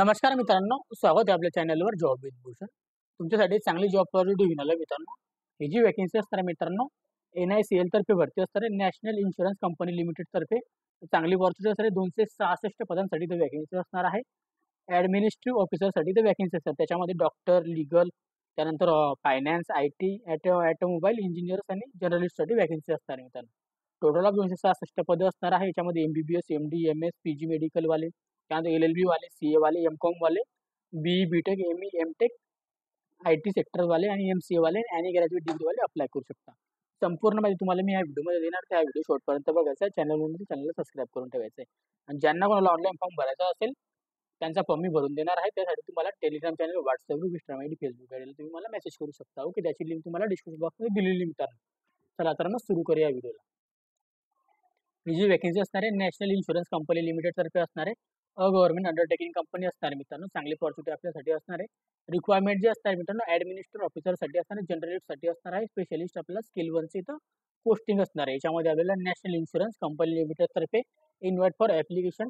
नमस्कार मित्रांनो, स्वागत आहे आपल्या चॅनलवर जॉब विथ भूषण. तुमच्यासाठी चांगली जॉब ऑपॉर्च्युनिटी घेऊन आलो मित्रांनो. ही जी वॅकन्सी असणार आहे मित्रांनो, NICL तर्फे भरती असणार आहे, नॅशनल इन्शुरन्स कंपनी लिमिटेड तर्फे. चांगली ऑपॉर्च्युनिटी असणार आहे. 266 पदांसाठी ते वॅकन्सी असणार आहे. ॲडमिनिस्ट्रेटिव्ह ऑफिसरसाठी ते वॅकन्सी असतात. त्याच्यामध्ये डॉक्टर, लीगल, त्यानंतर फायनान्स, IT, ऑटोमोबाईल इंजिनियर्स आणि जर्नलिस्टसाठी वॅकन्सी असणार आहे मित्रांनो. टोटल ऑफ 266 पदं असणार आहे. याच्यामध्ये MBBS, MD, MS, PG मेडिकलवाले, त्यानंतर LLB वाले, CA वाले, MCOM वाले, BE, BTech, ME, MTech, IT sector वाले आणि MCA वाले आणि ग्रॅज्युएट डिग्री वाले अप्लाय करू शकता. संपूर्ण माहिती तुम्हाला मी या व्हिडिओमध्ये देणार. त्या व्हिडिओ शॉर्टपर्यंत बघायचा आहे. चॅनलला सबस्क्राईब करून ठेवायचं आहे. आणि ज्यांना कोणाला ऑनलाईन फॉर्म भरायचा असेल त्यांचा फॉर्म मी भरून देणार आहे. त्यासाठी तुम्हाला Telegram channel, WhatsApp group, Instagram ID, Facebook आयडीला तुम्ही मला मेसेज करू शकता. ओके, त्याची लिंक तुम्हाला डिस्क्रिप्शन बॉक्समध्ये दिलेली मित्रांनो. चला तर मग सुरू करूया व्हिडिओला. ही जी वॅकन्सी असणार आहे नॅशनल इन्शुरन्स कंपनी लिमिटेड तर्फे असणार आहे. गव्हर्नमेंट अंडरटेकिंग कंपनी असणार आहे मित्रांनो. चांगली ऑपॉर्च्युनिटी आपल्यासाठी असणार आहे. रिक्वायरमेंट जे असणार मित्रांनो, ॲडमिनिस्ट्रेटिव्ह ऑफिसरसाठी असणार आहे, जनरलिस्टसाठी असणार आहे, स्पेशलिस्ट आपल्याला स्किल 1ची इथं पोस्टिंग असणार आहे. याच्यामध्ये आपल्याला नॅशनल इन्शुरन्स कंपनी लिमिटेड तर्फे इन्व्हाइट फॉर ॲप्लिकेशन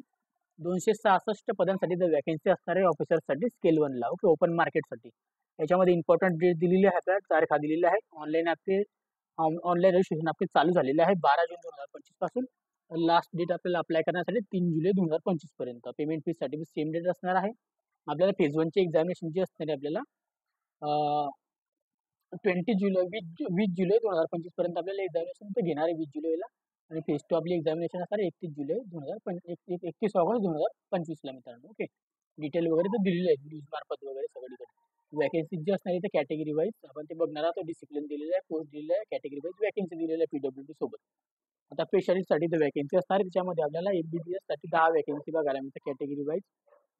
266 पदांसाठी जर वॅकन्सी असणार आहे ऑफिसरसाठी स्केल 1ला. ओके, ओपन मार्केटसाठी. याच्यामध्ये इम्पॉर्टंट डेट दिलेली आहे, आपल्याला तारीख दिलेली आहे. ऑनलाईन रजिस्ट्रेशन आपले चालू झालेले आहे 12 जून 2025 पासून. लास्ट डेट आपल्याला अप्लाय करण्यासाठी 3 जुलै 2025 पर्यंत. पेमेंट फीसाठी सेम डेट असणार आहे. आपल्याला फेज 1ची एक्झामिनेशन जी असणार आहे आपल्याला 20 जुलै 2025 पर्यंत आपल्याला एक्झामिनेशन घेणार आहे 20 जुलैला. आणि फेज 2 आपली एक्झामिनेशन असणार आहे 31 ऑगस्ट 2025ला मित्रांनो. ओके, डिटेल वगैरे तर दिलेले आहेत न्यूज मार्फत वगैरे सगळीकडे. वॅकन्सी जी असणार आहे कॅटेगरी वाईज आपण ते बघणार आहोत. डिसिप्लिन दिलेलं आहे, पोस्ट दिलेलं आहे, कॅटेगरी वाईज वॅकन्सी दिलेलं आहे PWD सोबत. आता स्पेशालिस्टसाठी तर वॅकन्सी असणार आहे. त्याच्यामध्ये आपल्याला MBBS साठी 10 वॅकन्सी बघायला मिळतात कॅटेगरी वाईज.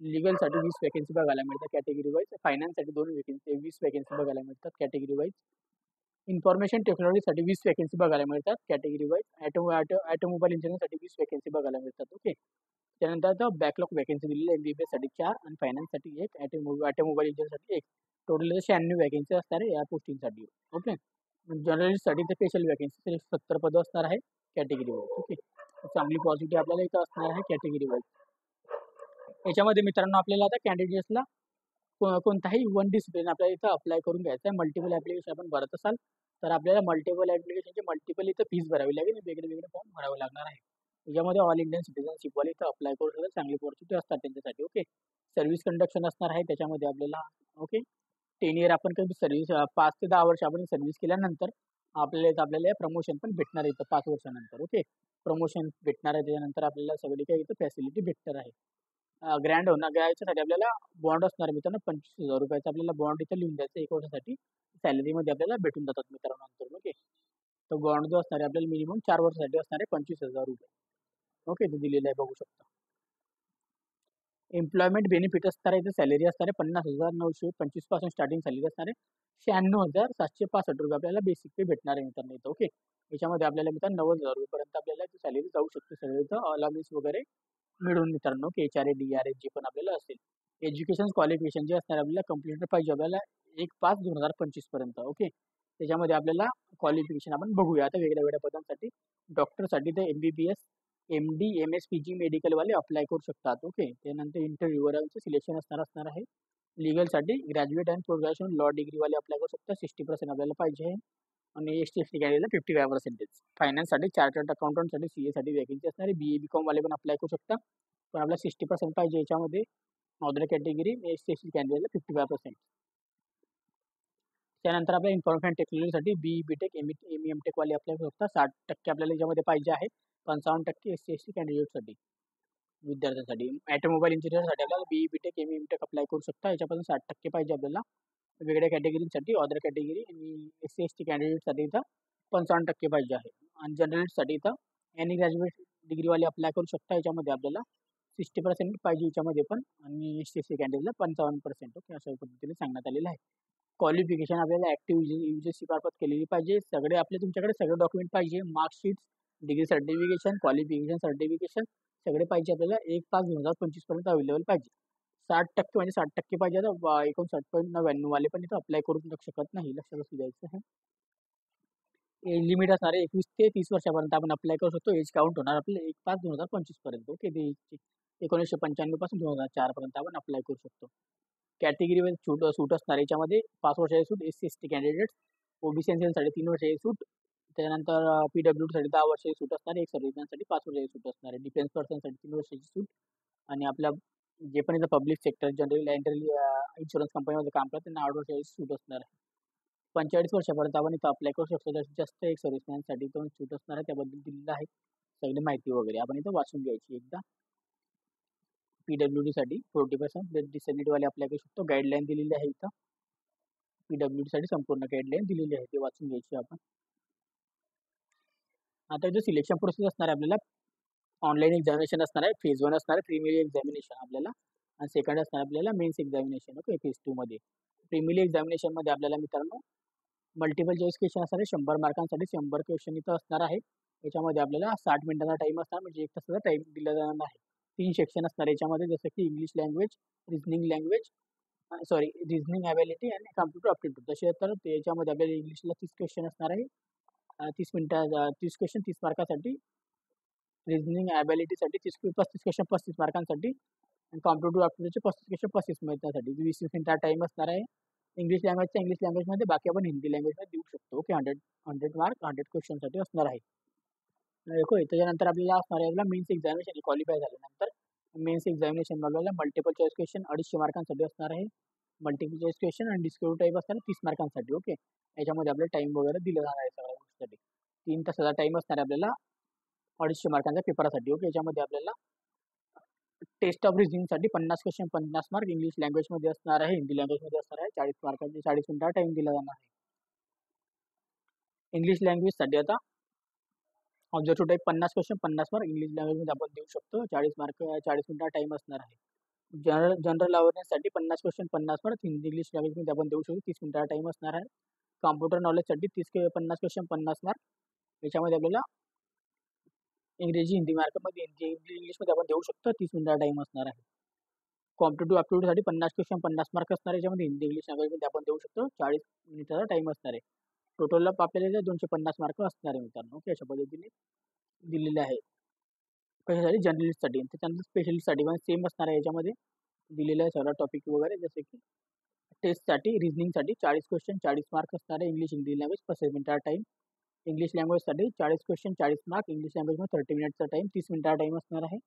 लीगलसाठी 20 वॅकन्सी बघायला मिळतात कॅटेगरी वाईज. फायनान्ससाठी 2 वॅकन्सी 20 वॅकन्सी बघायला मिळतात कॅटेगरी वाईज. इन्फॉर्मेशन टेक्नॉलॉजीसाठी 20 वॅकन्सी बघायला मिळतात कॅटेगरी वाईज. ऑटोमोबाईल इंजिनिअरिंगसाठी 20 वॅकन्सी बघायला मिळतात. ओके, त्यानंतर आता बॅकलॉग वॅकन्सी दिलेली आहे MBBS साठी 4 आणि फायनान्ससाठी 1, ऑटोमोबाईल इंजिनिअरसाठी 1. टोटल 96 वॅकन्सी असणार आहे या पोस्टिंगसाठी. ओके, जर्नलिस्टसाठी तर स्पेशल वॅकन्सी 70 पदं असणार आहे कॅटेगरी वाईज. ओके, चांगली पॉझिटिव्ह आपल्याला इथं असणार आहे कॅटेगरी वाईज. याच्यामध्ये मित्रांनो आपल्याला आता कॅन्डिडेट्सला कोणताही वन डिसिप्लिन आपल्याला इथं अप्लाय करून घ्यायचं आहे. मल्टिपल ॲप्लिकेशन आपण भरत असाल तर आपल्याला मल्टिपल ॲप्लिकेशनचे मल्टिपल इथं फीस भरावी लागेल. वेगळे वेगळे फॉर्म भरावे लागणार आहे. याच्यामध्ये ऑल इंडियन सिटिझनशिपवाले इथं अप्लाय करू शकतात. चांगली ऑपॉर्च्युनिटी असतात त्यांच्यासाठी. ओके, सर्व्हिस कंडक्शन असणार आहे त्याच्यामध्ये आपल्याला. ओके, 10 इयर आपण काही सर्व्हिस 5 ते 10 वर्ष आपण सर्व्हिस केल्यानंतर आपल्याला प्रमोशन पण भेटणार आहे इथं 5 वर्षानंतर. ओके, प्रमोशन भेटणार आहे. त्याच्यानंतर आपल्याला सगळी काही इथं फॅसिलिटी भेटणार आहे. ग्रँड होणार याच्यासाठी आपल्याला बॉन्ड असणार मित्रांनो. 25,000 रुपयाचा आपल्याला बॉन्ड इथं लिहून द्यायचं 1 वर्षासाठी. सॅलरीमध्ये आपल्याला भेटून जातात मित्रांनो नंतर. ओके, तो बॉन्ड जो असणार आहे आपल्याला मिनिमम 4 वर्षासाठी असणार आहे 25,000 रुपये. ओके, ते दिलेलं आहे बघू शकता. एम्प्लॉयमेंट बेनिफिट असणार आहे. सॅलरी असणार आहे 50,925 पासून स्टार्टिंग सॅलरी असणार आहे. 96,765 रुपये आपल्याला बेसिक पे भेटणार आहे मित्रांनो इथं. ओके, याच्यामध्ये आपल्याला मित्रांनो 90,000 रुपयेपर्यंत आपल्याला सॅलरी जाऊ शकते सगळं इथं अलाउन्स वगैरे मिळून मित्रांनो. ओके, HRA DRA जे पण आपल्याला असेल. एज्युकेशन क्वालिफिकेशन जे असणार आपल्याला कंप्लीट पाहिजे आपल्याला 1/5/2025 पर्यंत. ओके, त्याच्यामध्ये आपल्याला क्वालिफिकेशन आपण बघूया आता वेगळ्या वेगळ्या पदांसाठी. डॉक्टरसाठी तर MBBS, MD, MS, PG मेडिकलवाले अप्लाय करू शकतात. ओके, त्यानंतर इंटरव्ह्यूवर सिलेक्शन असणार आहे. लीगलसाठी graduate and post graduation law डिग्रीवाले अप्लाय करू शकतात. 60% आपल्याला पाहिजे आहे. आणि ST कॅन्डिडेटला 55%. फायनान्ससाठी चार्टर्ड अकाउंटंटसाठी CA साठी वॅकन्सी असणार आहे. BA BCOM वाले पण अप्लाय करू शकता. पण आपल्याला 60% पाहिजे याच्यामध्ये. अदर कॅटेगरी ST कॅन्डिडेटला 55%. त्यानंतर आपल्या इन्फॉर्मेशन टेक्नॉलॉजीसाठी BE BTech ME MTech वाले अप्लाय करू शकता. 60% आपल्याला याच्यामध्ये पाहिजे आहे. 55% SC कॅन्डिडेटसाठी विद्यार्थ्यांसाठी. ऑटोमोबाईल इंजिनिअरसाठी आपल्याला BE BTech ME MTech apply करू शकता. याच्यापासून 60% पाहिजे आपल्याला. वेगळ्या कॅटेगरीसाठी अदर कॅटेगरी आणि SC कॅन्डिडेटसाठी इथं 55% पाहिजे आहे. आणि जर्नलिस्टसाठी इथं एनी ग्रॅज्युएट डिग्रीवाले अप्लाय करू शकता. याच्यामध्ये आपल्याला 60% पाहिजे याच्यामध्ये पण. आणि SC कॅन्डिडेटला 55%. ओके, अशा पद्धतीने सांगण्यात आलेलं आहे. क्वालिफिकेशन आपल्याला ॲक्टिव्ह UGC मार्फत केलेली पाहिजे. तुमच्याकडे सगळे डॉक्युमेंट पाहिजे. Marksheets, degree certification, qualification certification सगळे पाहिजे आपल्याला. 1/5/2025 पर्यंत अवेलेबल पाहिजे. 60% म्हणजे 60% पाहिजे. आता 59.99 वाले पण इथं अप्लाय करू शकत नाही, लक्षात असू द्यायचं आहे. एज लिमिट असणार आहे 21 ते 30 वर्षापर्यंत आपण अप्लाय करू शकतो. एज काउंट होणार आपलं 1/5/2025 पर्यंत. ओके, ते 1995 पासून 2004 पर्यंत आपण अप्लाय करू शकतो. कॅटेगरी वाईज सूट असणार याच्यामध्ये 5 वर्षाची सूट SC/ST कॅन्डिडेट्स, OBC आणि साठी 3 वर्षाची सूट, त्यानंतर PWD साठी 10 वर्षाची सूट असणार, एक सर्व्हिसमॅनसाठी 5 वर्षाची सूट असणार आहे, डिफेन्स पर्सनसाठी 3 वर्षाची सूट, आणि आपल्या जे पण इथं पब्लिक सेक्टर जनरल इन्शुरन्स कंपनीमध्ये काम करतात त्यांना 8 वर्षाची सूट असणार आहे. 45 वर्षापर्यंत आपण इथं अप्लाय करू शकतो. जास्तीत जास्त एक सर्व्हिसमॅनसाठी 2 सूट असणार आहे, त्याबद्दल दिलेलं आहे सगळी माहिती वगैरे आपण इथं वाचून घ्यायची एकदा. PWD साठी 40% डिसेबिलिटीवाले अप्लाय करू शकतो. गाईडलाईन दिलेली आहे इथं. PWD साठी संपूर्ण गाईडलाईन दिलेली आहे, ते वाचून घ्यायची आपण. आता इथं सिलेक्शन प्रोसेस असणार आहे आपल्याला. ऑनलाईन एक्झामिनेशन असणार आहे, फेज 1 असणार आहे प्रिलिमिनरी एक्झामिनेशन आपल्याला, आणि सेकंड असणार आपल्याला मेन्स एक्झामिनेशन. ओके, फेज 2 मध्ये प्रिलिमिनरी एक्झामिनेशन मध्ये आपल्याला मित्रांनो मल्टिपल चॉईस क्वेश्चन असणार आहे. 100 मार्कांसाठी 100 क्वेश्चन इथं असणार आहे. याच्यामध्ये आपल्याला 60 मिनिटाचा टाइम असणार, म्हणजे 1 तासाचा टाइम दिला जाणार आहे. 3 सेक्शन असणार याच्यामध्ये, जसं की English language, reasoning language, reasoning ability आणि कॉम्प्युटर अप्टिट्यूड. तसे तर त्याच्यामध्ये आपल्याला इंग्लिशला 30 क्वेश्चन असणार आहे, 30 मिनिटा 30 क्वेश्चन 30 मार्कासाठी, रिजनिंग ॲबिलिटीसाठी 35 क्वेश्चन 35 मार्कांसाठी, आणि कॉम्प्युटर अप्टिट्यूडचे 35 क्वेश्चन 35 मिनिटासाठी 20 मिनिटाचा टाइम असणार आहे. इंग्लिश लँग्वेजमध्ये, बाकी आपण हिंदी लँग्वेजमध्ये देऊ शकतो. ओके, 100 मार्क 100 क्वेश्चनसाठी असणार आहे. त्याच्यानंतर आपल्याला असणार आहे आपला मेन्स एक्झामिनेशन क्वालिफाय झाल्यानंतर मेन्स एक्झामिनेशन आपल्याला मल्टिपल चॉईस क्वेश्चन 250 मार्कांसाठी असणार आहे. मल्टिपल चॉईस क्वेश्चन आणि डिस्क्रिप्टिव्ह टाईप असणार 30 मार्कांसाठी. ओके, याच्यामध्ये आपल्याला टाइम वगैरे दिला जाणार आहे सगळ्या गोष्टीसाठी. 3 तासाचा टाइम असणार आहे आपल्याला 250 मार्कांच्या पेपरासाठी. ओके, याच्यामध्ये आपल्याला टेस्ट ऑफ रिजनिंगसाठी 50 क्वेश्चन 50 मार्क इंग्लिश लँग्वेजमध्ये असणार आहे, हिंदी लँग्वेजमध्ये असणार आहे. 40 मार्कांचे 40 मिनिटाचा टाइम दिला जाणार आहे. इंग्लिश लँग्वेजसाठी आता objective type 50 question 50 mark English लँग्वेजमध्ये आपण देऊ शकतो. 40 मिनिटाचा टाइम असणार आहे. जनरल अवेअरनेससाठी 50 क्वेश्चन 50 मार्क इंग्लिश लँग्वेजमध्ये आपण देऊ शकतो. 30 मिनिटाचा टाइम असणार आहे. कॉम्प्युटर नॉलेजसाठी 50 क्वेश्चन 50 मार्क, याच्यामध्ये आपल्याला इंग्रजी हिंदी मार्कमध्ये इंग्लिशमध्ये आपण देऊ शकतो. 30 मिनिटाचा टाइम असणार आहे. कॉम्पिटेटिव्ह ॲप्टिट्यूडसाठी 50 क्वेश्चन 50 मार्क असणार, याच्यामध्ये हिंदी इंग्लिश लँग्वेजमध्ये आपण देऊ शकतो. 40 मिनिटाचा टाइम असणार आहे. टोटलला आपल्याला 250 मार्क असणार आहे मित्रांनो. ओके, अशा पद्धतीने दिलेले आहे. कशासाठी? जर्नलिस्टसाठी. त्याच्यानंतर स्पेशलिस्टसाठी पण सेम असणार आहे, याच्यामध्ये दिलेलं आहे सगळं टॉपिक वगैरे. जसे की टेस्टसाठी रिजनिंगसाठी 40 क्वेश्चन 40 मार्क असणार आहे, इंग्लिश हिंदी लँग्वेज 35 मिनिटाचा टाइम. इंग्लिश लँग्वेजसाठी 40 क्वेश्चन 40 मार्क, इंग्लिश लँग्वेजमध्ये 30 मिनिटचा टाइम 30 मिनिटाचा टाइम असणार आहे.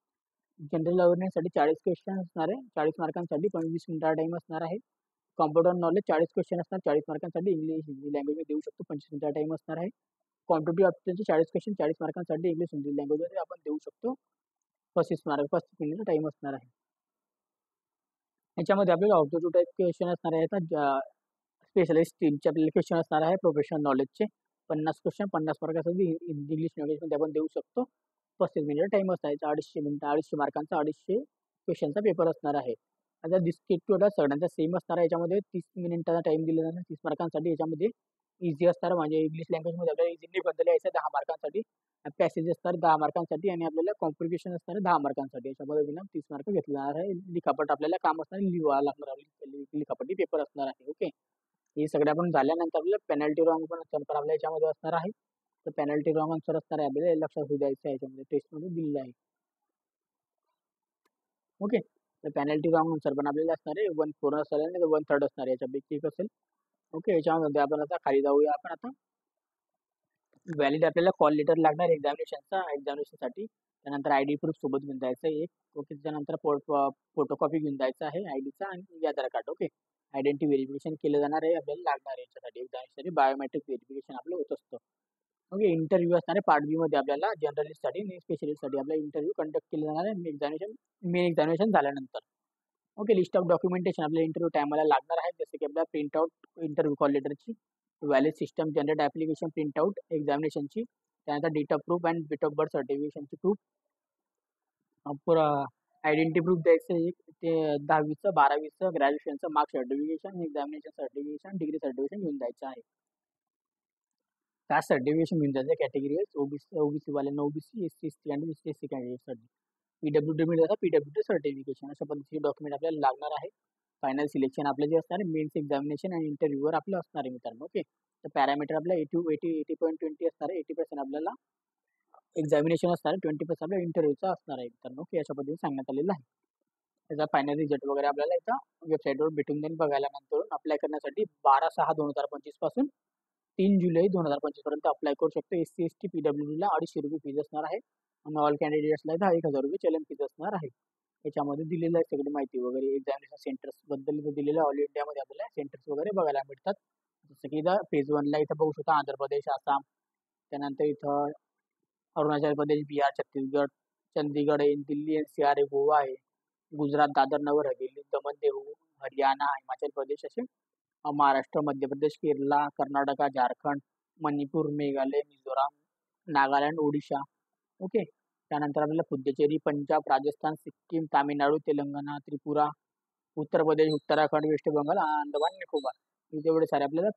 जनरल अवेअरनेससाठी 40 क्वेश्चन असणार आहे, 40 मार्कांसाठी 20 मिनिटाचा टाइम असणार आहे. कॉम्प्युटर नॉलेज 40 क्वेश्चन असणार, 40 मार्कांसाठी इंग्लिश हिंदी लँग्वेजमध्ये देऊ शकतो. 25 मिनिटाचा टाइम असणार आहे. कॉम्पिटेटिव्ह ॲप्टिट्यूडचे 40 क्वेश्चन 40 मार्कांसाठी इंग्लिश हिंदी लँग्वेजमध्ये आपण देऊ शकतो. 35 मिनिटचा टाइम असणार आहे. याच्यामध्ये आपल्याला ऑब्जेक्टिव्ह टाईप क्वेश्चन असणार आहे. स्पेशलिस्ट टीमचे आपल्याला क्वेश्चन असणार आहे. प्रोफेशनल नॉलेजचे 50 क्वेश्चन 50 मार्कासाठी इंग्लिश लँग्वेजमध्ये आपण देऊ शकतो. 35 मिनिटचा टाइम असणार आहे. 250 मार्कांचा 250 क्वेश्चनचा पेपर असणार आहे. आता डिस्क्रिप्टिव्ह सगळ्यांचा सेम असणार आहे. याच्यामध्ये 30 मिनिटाचा टाइम दिला जाणार 30 मार्कांसाठी. याच्यामध्ये इझी असणार, म्हणजे इंग्लिश लँग्वेजमध्ये आपल्याला इझिली बद्दल यायचं 10 मार्कांसाठी. पॅसेज असणार 10 मार्कांसाठी, आणि आपल्याला कॉम्प्लिकेशन असणार 10 मार्कांसाठी. याच्या पद्धतीने 30 मार्क घेतले जाणार आहे. लिखापट आपल्याला काम असणार, लिहावं लागणार, लिखापटी पेपर असणार आहे. ओके, हे सगळं आपण झाल्यानंतर आपल्याला पेनल्टी रॉंग पण आपल्या याच्यामध्ये असणार आहे. तर पेनल्टी रॉंग आन्सर असणार आहे, आपल्याला लक्षात द्यायचं आहे. याच्यामध्ये टेस्टमध्ये दिलेलं आहे. ओके, तर पेनल्टी रॉंग आन्सर पण आपल्याला असणार आहे. 1/4 असेल आणि 1/3 असणार आहे, याच्यापैकी एक असेल. ओके, याच्यामध्ये आपण आता खाली जाऊया. आपण आता व्हॅलिड आपल्याला कॉल लेटर लागणार एक्झामिनेशनसाठी. त्यानंतर ID प्रूफ सोबत घेऊन जायचं एक. ओके, त्याच्यानंतर फोटोकॉपी घेऊन जायचं आहे IDचा आणि आधार कार्ड. ओके, आयडेंटिटी व्हेरिफिकेशन केलं जाणार आहे, आपल्याला लागणार आहे याच्यासाठी. एक्झामिनेशनसाठी बायोमेट्रिक व्हेरिफिकेशन आपलं होत असतं. ओके, इंटरव्ह्यू असणार आहे पार्ट बी मध्ये आपल्याला. जनरलिस्टसाठी आणि स्पेशलिस्टसाठी आपला इंटरव्ह्यू कंडक्ट केले जाणार आहे मेन एक्झामिनेशन झाल्यानंतर. ओके, लिस्ट ऑफ डॉक्युमेंटेशन आपल्या इंटरव्ह्यू टायमाला लागणार आहे, जसे की आपल्याला प्रिंटआउट इंटरव्ह्यू कॉल लेटरची, valid system generate application printout एक्झामिनेशनची, त्यानंतर date of proof and date of birth सर्टिफिकेशनची प्रूफ, पुरा आयडेंटिटी प्रूफ द्यायचं एक, ते 10वीचं 12वीचं ग्रॅज्युएशनचं mark certification, examination certification, degree certification घेऊन जायचं आहे. कास्ट सर्टिफिकेशन घेऊन जायचं कॅटेगरी वाईज. ओबीसी वाल्यांना OBC, SC/ST आणि SC कॅन्डिडेटसाठी. PWD मध्ये PWD सर्टिफिकेशन. अशा पद्धतीचे डॉक्युमेंट आपल्याला लागणार आहे. फायनल सिलेक्शन आपलं जे असणार आहे मेन्स एक्झामिनेशन आणि इंटरव्ह्यूवर आपलं असणार आहे मित्रांनो. ओके, तर पॅरामीटर आपला 80.20 असणार आहे. 80% आपल्याला एक्झामिनेशन असणार आहे, 20% आपल्या इंटरव्ह्यूचा असणार आहे मित्रांनो. ओके, अशा पद्धतीने सांगण्यात आलेलं आहे. त्याचा फायनल रिझल्ट वगैरे आपल्याला इथं वेबसाईटवर भेटून जाईल बघायला. नंतर अप्लाय करण्यासाठी 12/6/2025 पासून 3 जुलै 2025 पर्यंत अप्लाय करू शकतो. SC ST PWDला 250 रुपये फीज असणार आहे आणि ऑल कॅन्डिडेट्सला इथं 1000 रुपये चलन फीज असणार आहे. याच्यामध्ये दिलेलं आहे सगळी माहिती वगैरे. एक्झामिनेशन सेंटर्स बद्दल इथं दिलेलं आहे. ऑल इंडियामध्ये आपल्याला सेंटर्स वगैरे बघायला मिळतात. जसं की इथं फेज 1ला इथं बघू शकता आंध्र प्रदेश, आसाम, त्यानंतर इथं अरुणाचल प्रदेश, बिहार, छत्तीसगड, चंदीगड आहे, दिल्ली NCR आहे, गोवा आहे, गुजरात, दादर नगर हवेली, दमण देऊ, हरियाणा, हिमाचल प्रदेश असे महाराष्ट्र, मध्य प्रदेश, केरला, कर्नाटक, झारखंड, मणिपूर, मेघालय, मिझोराम, नागालँड, ओडिशा. ओके, त्यानंतर आपल्याला पुद्दुचेरी, पंजाब, राजस्थान, सिक्कीम, तामिळनाडू, तेलंगणा, त्रिपुरा, उत्तर प्रदेश, उत्तराखंड, वेस्ट बंगाल, अंदमान निकोबार, इथे एवढे सारे आपल्याला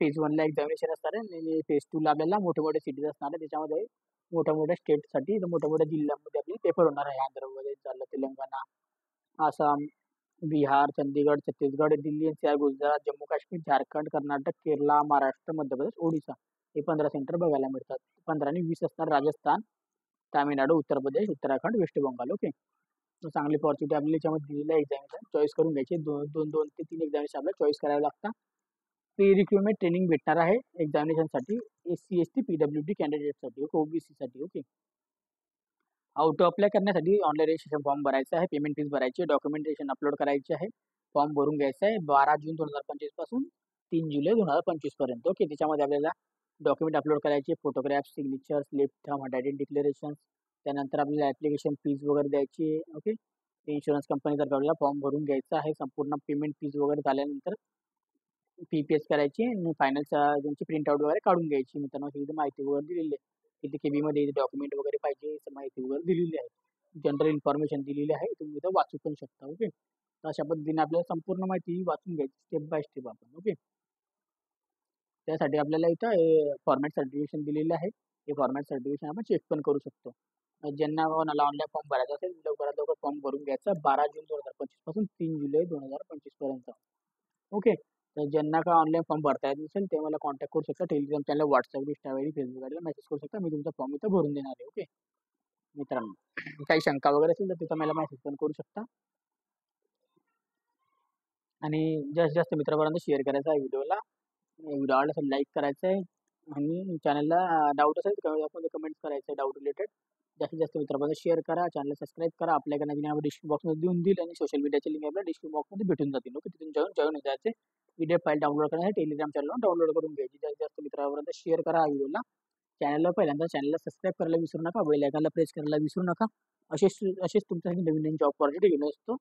फेज 1ला एक्झामिनेशन असणार आहे आणि फेज 2ला आपल्याला मोठे मोठे सिटीज असणार आहे. त्याच्यामध्ये मोठ्या मोठ्या स्टेटसाठी मोठ्या मोठ्या जिल्ह्यांमध्ये आपले पेपर होणार आहे. आंध्र प्रदेश झालं, तेलंगणा, आसाम, बिहार, चंदीगड, छत्तीसगड, दिल्ली NCR, गुजरात, जम्मू काश्मीर, झारखंड, कर्नाटक, केरला, महाराष्ट्र, मध्य प्रदेश, ओडिशा हे 15 सेंटर बघायला मिळतात. 15 आणि 20 असणार राजस्थान, तामिळनाडू, उत्तर प्रदेश, उत्तराखंड, वेस्ट बंगाल. ओके, चांगली ऑपॉर्च्युनिटी आपल्याला याच्यामध्ये दिलेली आहे. एक्झामिनेशन चॉईस करून घ्यायची. 2 ते 3 एक्झामिनेशन आपल्याला चॉईस करावे लागतात. प्री रिक्रुटमेंट ट्रेनिंग भेटणार आहे एक्झामिनेशनसाठी, SC ST PWD कॅन्डिडेटसाठी, OBC साठी. ओके, टू अप्लाय करण्यासाठी ऑनलाईन रजिस्ट्रेशन फॉर्म भरायचा आहे, पेमेंट फीस भरायची आहे, डॉक्युमेंटेशन अपलोड करायचे आहे, फॉर्म भरून घ्यायचा आहे 12 जून 2025 पासून 3 जुलै 2025 पर्यंत. ओके, त्याच्यामध्ये आपल्याला डॉक्युमेंट अपलोड करायचे, photograph, signatures, left thumb, handwriting declaration, त्यानंतर आपल्याला ॲप्लिकेशन फीज वगैरे द्यायची आहे. ओके, इन्शुरन्स कंपनीतर्फे आपल्याला फॉर्म भरून घ्यायचा आहे. संपूर्ण पेमेंट फीज वगैरे झाल्यानंतर PPS करायची आणि फायनल त्यांची प्रिंटआउट वगैरे काढून घ्यायची. मित्रांनो ही माहिती वगैरे दिलेली आहे. किती KB मध्ये डॉक्युमेंट वगैरे पाहिजे माहिती वगैरे दिलेली आहे. जनरल इन्फॉर्मेशन दिलेली आहे, तुम्ही इथं वाचू पण शकता. ओके, तर अशा पद्धतीने आपल्याला संपूर्ण माहिती वाचून घ्यायची स्टेप बाय स्टेप आपण. ओके, त्यासाठी आपल्याला इथं फॉर्मॅट सर्टिफिकेशन दिलेलं आहे. हे फॉर्मॅट सर्टिफिकेशन आपण चेक पण करू शकतो. ज्यांना कोणाला ऑनलाईन फॉर्म भरायचा असेल लवकरात लवकर फॉर्म भरून घ्यायचा 12 जून 2025 पासून 3 जुलै 2025 पर्यंत. ओके, तर ज्यांना का ऑनलाईन फॉर्म भरता येत नसेल ते मला कॉन्टॅक्ट करू शकता. Telegram channel, WhatsApp, Insta ID, Facebook आयडीला मेसेज करू शकता. मी तुमचा फॉर्म इथं भरून देणार आहे. ओके मित्रांनो, काही शंका वगैरे असेल तर तिथं मला मेसेज पण करू शकता आणि जास्तीत जास्त मित्रांपर्यंत शेअर करायचा आहे व्हिडिओला. व्हिडिओ आवडला असेल लाईक करायचं आहे आणि चॅनलला डाऊट असेल तर कमेंट्स करायचं आहे डाऊट रिलेटेड. जास्तीत जास्त मित्रांपर्यंत शेअर करा, चॅनल सबस्क्राईब करा. आपल्याकडे नवीन आपण डिस्क्रिप्शन बॉक्समध्ये देऊन देईल आणि सोशल मीडियाचे लिंक आपल्याला डिस्क्रिप्शन बॉक्समध्ये भेटून जातील. ओके, तिथून जॉईन जायचे. PDF फाईल डाउनलोड करण्यासाठी टेलिग्राम चॅनलवर डाउनलोड करून घ्यायची. जास्तीत जास्त मित्रांपर्यंत शेअर करा हा व्हिडिओला. चॅनलला पहिल्यांदा चॅनलला सबस्क्राईब करायला विसरू नका, बेल आयकॉनला प्रेस करायला विसरू नका. असेच तुमच्यासाठी नवीन नवीन जॉब ऑपॉर्च्युनिटी घेऊन असतो.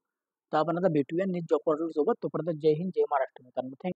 तर आपण आता भेटूया नेक्स्ट जॉब ऑपॉर्च्युनिटी सोबत. तोपर्यंत जय हिंद, जय महाराष्ट्र मित्रांनो. थँक्यू.